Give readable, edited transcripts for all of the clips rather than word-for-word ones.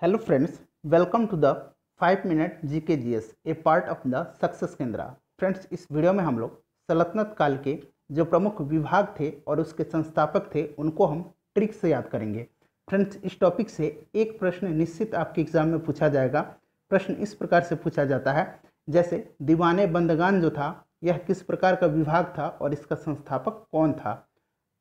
Hello friends, welcome to the 5 minute GKGS, a part of the success केंद्रा। Friends, इस video में हम लोग सल्तनत काल के जो प्रमुख विभाग थे और उसके संस्थापक थे उनको हम ट्रिक से याद करेंगे। फ्रेंड्स, इस टॉपिक से एक प्रश्न निश्चित आपके एग्जाम में पूछा जाएगा। प्रश्न इस प्रकार से पूछा जाता है, जैसे दीवाने बंदगान जो था यह किस प्रकार का विभाग था और इसका संस्थापक कौन था।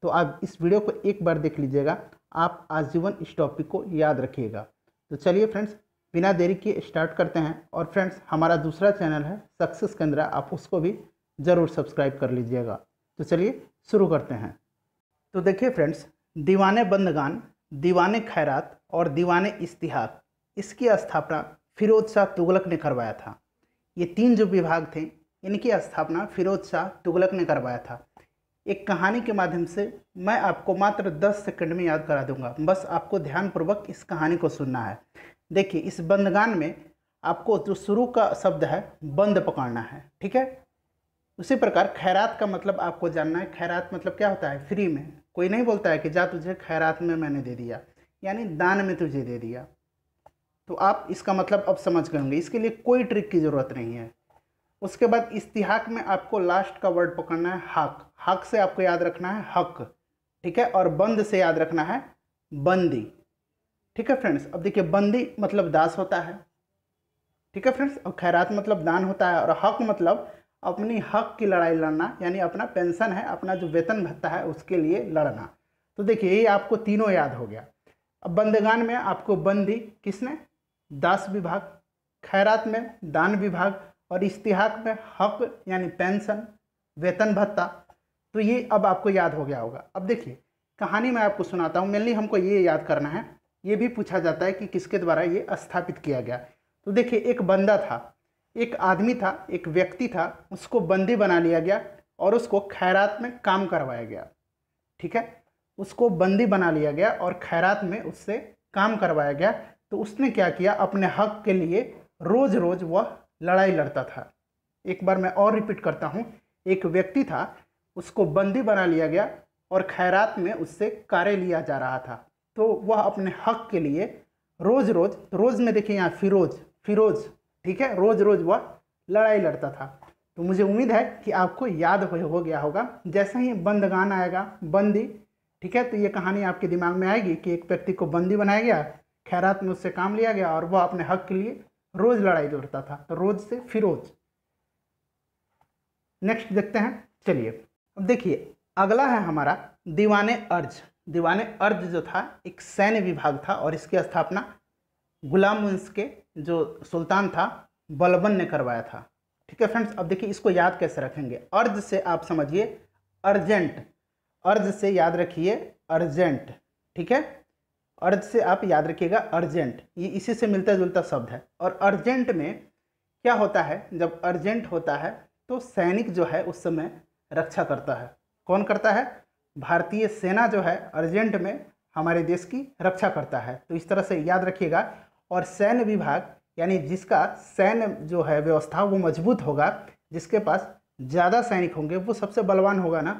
तो आप इस वीडियो को एक बार देख लीजिएगा, आप आजीवन इस टॉपिक को याद रखिएगा। तो चलिए फ्रेंड्स, बिना देरी के स्टार्ट करते हैं। और फ्रेंड्स, हमारा दूसरा चैनल है सक्सेस केंद्रा, आप उसको भी ज़रूर सब्सक्राइब कर लीजिएगा। तो चलिए शुरू करते हैं। तो देखिए फ्रेंड्स, दीवाने बंदगान, दीवाने खैरात और दीवाने इस्तिहाक, इसकी स्थापना फिरोज शाह तुगलक ने करवाया था। ये तीन जो विभाग थे इनकी स्थापना फिरोज शाह तुगलक ने करवाया था। एक कहानी के माध्यम से मैं आपको मात्र 10 सेकंड में याद करा दूंगा, बस आपको ध्यानपूर्वक इस कहानी को सुनना है। देखिए, इस बंदगान में आपको जो शुरू का शब्द है बंद पकड़ना है, ठीक है। उसी प्रकार खैरात का मतलब आपको जानना है। खैरात मतलब क्या होता है? फ्री में। कोई नहीं बोलता है कि जा तुझे खैरात में मैंने दे दिया, यानी दान में तुझे दे दिया। तो आप इसका मतलब अब समझ गए होंगे, इसके लिए कोई ट्रिक की ज़रूरत नहीं है। उसके बाद इस्तिहाक में आपको लास्ट का वर्ड पकड़ना है हक। हक से आपको याद रखना है हक, ठीक है। और बंद से याद रखना है बंदी, ठीक है फ्रेंड्स। अब देखिए, बंदी मतलब दास होता है, ठीक है फ्रेंड्स। और खैरात मतलब दान होता है। और हक मतलब अपनी हक की लड़ाई लड़ना, यानी अपना पेंशन है, अपना जो वेतन भत्ता है उसके लिए लड़ना। तो देखिए, ये आपको तीनों याद हो गया। अब बंदगान में आपको बंदी किसने? दास विभाग। खैरात में दान विभाग। और इस्तिहाक में हक यानी पेंशन, वेतन भत्ता। तो ये अब आपको याद हो गया होगा। अब देखिए, कहानी मैं आपको सुनाता हूँ। मेनली हमको ये याद करना है। ये भी पूछा जाता है कि किसके द्वारा ये स्थापित किया गया। तो देखिए, एक बंदा था, एक आदमी था, एक व्यक्ति था, उसको बंदी बना लिया गया और उसको खैरात में काम करवाया गया, ठीक है। उसको बंदी बना लिया गया और खैरात में उससे काम करवाया गया। तो उसने क्या किया? अपने हक के लिए रोज रोज वह लड़ाई लड़ता था। एक बार मैं और रिपीट करता हूँ। एक व्यक्ति था, उसको बंदी बना लिया गया और खैरात में उससे कार्य लिया जा रहा था। तो वह अपने हक के लिए रोज रोज, रोज में देखिए यहाँ फिरोज, ठीक है, रोज रोज वह लड़ाई लड़ता था। तो मुझे उम्मीद है कि आपको याद हो गया होगा। जैसे ही बंदगान आएगा, बंदी, ठीक है, तो ये कहानी आपके दिमाग में आएगी कि एक व्यक्ति को बंदी बनाया गया, खैरात में उससे काम लिया गया और वह अपने हक के लिए रोज लड़ाई लड़ता था। तो रोज से फिरोज। नेक्स्ट देखते हैं। चलिए, अब देखिए, अगला है हमारा दीवाने अर्ज। दीवाने अर्ज जो था एक सैन्य विभाग था और इसकी स्थापना गुलाम वंश के जो सुल्तान था बलबन ने करवाया था, ठीक है फ्रेंड्स। अब देखिए, इसको याद कैसे रखेंगे। अर्ज से आप समझिए अर्जेंट, अर्ज से याद रखिए अर्जेंट, ठीक है। अर्ज से आप याद रखिएगा अर्जेंट, ये इसी से मिलता जुलता शब्द है। और अर्जेंट में क्या होता है? जब अर्जेंट होता है तो सैनिक जो है उस समय रक्षा करता है। कौन करता है? भारतीय सेना जो है अर्जेंट में हमारे देश की रक्षा करता है। तो इस तरह से याद रखिएगा। और सैन्य विभाग यानी जिसका सैन्य जो है व्यवस्था वो मजबूत होगा, जिसके पास ज़्यादा सैनिक होंगे वो सबसे बलवान होगा ना।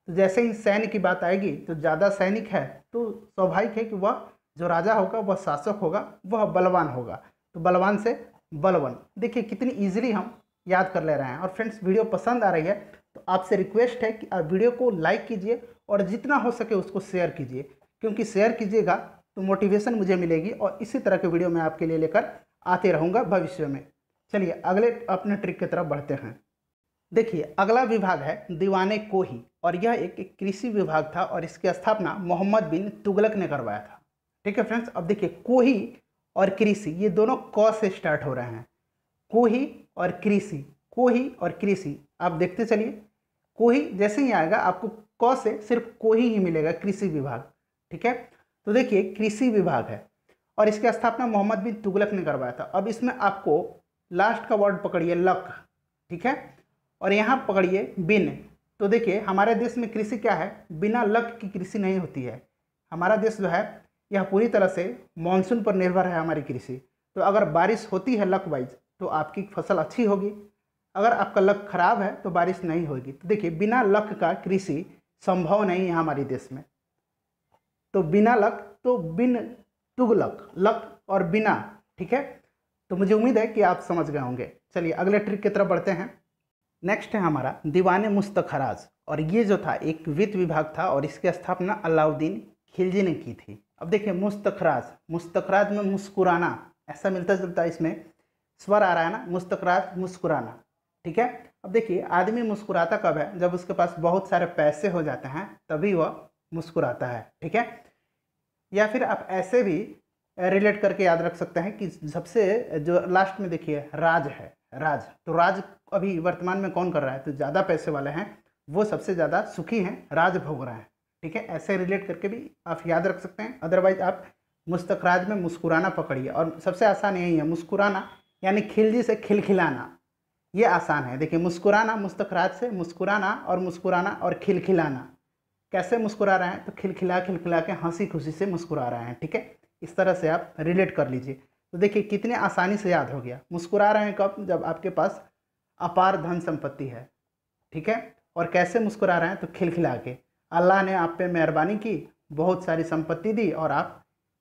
तो जैसे ही सैन्य की बात आएगी तो ज़्यादा सैनिक है तो स्वाभाविक है कि वह जो राजा होगा, वह शासक होगा, वह बलवान होगा। तो बलवान से बलवान। देखिए कितनी इजीली हम याद कर ले रहे हैं। और फ्रेंड्स, वीडियो पसंद आ रही है तो आपसे रिक्वेस्ट है कि आप वीडियो को लाइक कीजिए और जितना हो सके उसको शेयर कीजिए, क्योंकि शेयर कीजिएगा तो मोटिवेशन मुझे मिलेगी और इसी तरह के वीडियो मैं आपके लिए लेकर आते रहूँगा भविष्य में। चलिए अगले अपने ट्रिक की तरफ बढ़ते हैं। देखिए, अगला विभाग है दीवाने कोही और यह एक कृषि विभाग था और इसकी स्थापना मोहम्मद बिन तुगलक ने करवाया था, ठीक है फ्रेंड्स। अब देखिए, कोही और कृषि ये दोनों क से स्टार्ट हो रहे हैं। कोही और कृषि, कोही और कृषि, आप देखते चलिए। कोही जैसे ही आएगा आपको क से सिर्फ कोही ही मिलेगा, कृषि विभाग, ठीक है। तो देखिए, कृषि विभाग है और इसकी स्थापना मोहम्मद बिन तुगलक ने करवाया था। अब इसमें आपको लास्ट का वर्ड पकड़िए लक, ठीक है, और यहाँ पकड़िए बिन। तो देखिए, हमारे देश में कृषि क्या है? बिना लक की कृषि नहीं होती है। हमारा देश जो है यह पूरी तरह से मानसून पर निर्भर है हमारी कृषि। तो अगर बारिश होती है लक वाइज तो आपकी फसल अच्छी होगी, अगर आपका लक खराब है तो बारिश नहीं होगी। तो देखिए, बिना लक का कृषि संभव नहीं है हमारे देश में। तो बिना लक तो बिन तुगलक, लक और बिना। ठीक है, तो मुझे उम्मीद है कि आप समझ गए होंगे। चलिए अगले ट्रिक की तरफ बढ़ते हैं। नेक्स्ट है हमारा दीवाने मुस्तखराज, और ये जो था एक वित्त विभाग था और इसकी स्थापना अलाउद्दीन खिलजी ने की थी। अब देखिए मुस्तखराज, मुस्तखराज में मुस्कुराना, ऐसा मिलता जुलता इसमें स्वर आ रहा है ना, मुस्तखराज मुस्कुराना। ठीक है, अब देखिए आदमी मुस्कुराता कब है, जब उसके पास बहुत सारे पैसे हो जाते हैं तभी वह मुस्कुराता है। ठीक है, या फिर आप ऐसे भी रिलेट करके याद रख सकते हैं कि सबसे जो लास्ट में देखिए राज है, राज, तो राज अभी वर्तमान में कौन कर रहा है, तो ज़्यादा पैसे वाले हैं वो सबसे ज़्यादा सुखी हैं, राज भोग रहे हैं। ठीक है, ऐसे रिलेट करके भी आप याद रख सकते हैं। अदरवाइज आप मुस्तखराज में मुस्कुराना पकड़िए, और सबसे आसान यही है मुस्कुराना, यानी खिलजी से खिलखिलाना, ये आसान है। देखिए मुस्कुराना, मुस्तखराज से मुस्कुराना और मुस्कुराना और खिलखिलाना। कैसे मुस्कुरा रहे हैं, तो खिलखिला खिलखिला के हंसी खुशी से मुस्कुरा रहे हैं। ठीक है, इस तरह से आप रिलेट कर लीजिए। तो देखिए कितने आसानी से याद हो गया। मुस्कुरा रहे हैं कब, जब आपके पास अपार धन संपत्ति है। ठीक है, और कैसे मुस्कुरा रहे हैं, तो खिलखिला के, अल्लाह ने आप पे मेहरबानी की, बहुत सारी संपत्ति दी और आप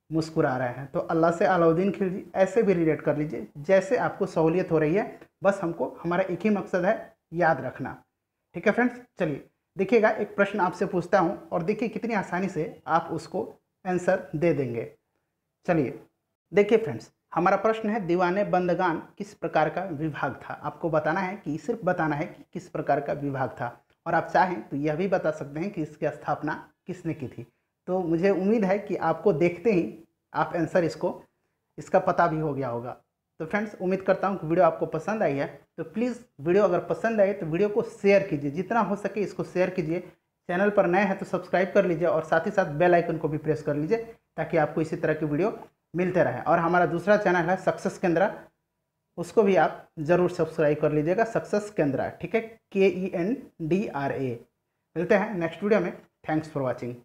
मुस्कुरा रहे हैं, तो अल्लाह से अलाउद्दीन खिलजी, ऐसे भी रिलेट कर लीजिए जैसे आपको सहूलियत हो रही है। बस हमको हमारा एक ही मकसद है, याद रखना। ठीक है फ्रेंड्स, चलिए देखिएगा एक प्रश्न आपसे पूछता हूँ और देखिए कितनी आसानी से आप उसको आंसर दे देंगे। चलिए देखिए फ्रेंड्स, हमारा प्रश्न है दीवाने बंदगान किस प्रकार का विभाग था। आपको बताना है कि सिर्फ बताना है कि किस प्रकार का विभाग था, और आप चाहें तो यह भी बता सकते हैं कि इसकी स्थापना किसने की थी। तो मुझे उम्मीद है कि आपको देखते ही आप आंसर इसका पता भी हो गया होगा। तो फ्रेंड्स उम्मीद करता हूँ कि वीडियो आपको पसंद आई है। तो प्लीज़ वीडियो अगर पसंद आए तो वीडियो को शेयर कीजिए, जितना हो सके इसको शेयर कीजिए। चैनल पर नए हैं तो सब्सक्राइब कर लीजिए और साथ ही साथ बेल आइकन को भी प्रेस कर लीजिए ताकि आपको इसी तरह की वीडियो मिलते रहे। और हमारा दूसरा चैनल है सक्सेस केंद्रा, उसको भी आप ज़रूर सब्सक्राइब कर लीजिएगा, सक्सेस केंद्रा। ठीक है, KENDRA। मिलते हैं नेक्स्ट वीडियो में। Thanks for watching.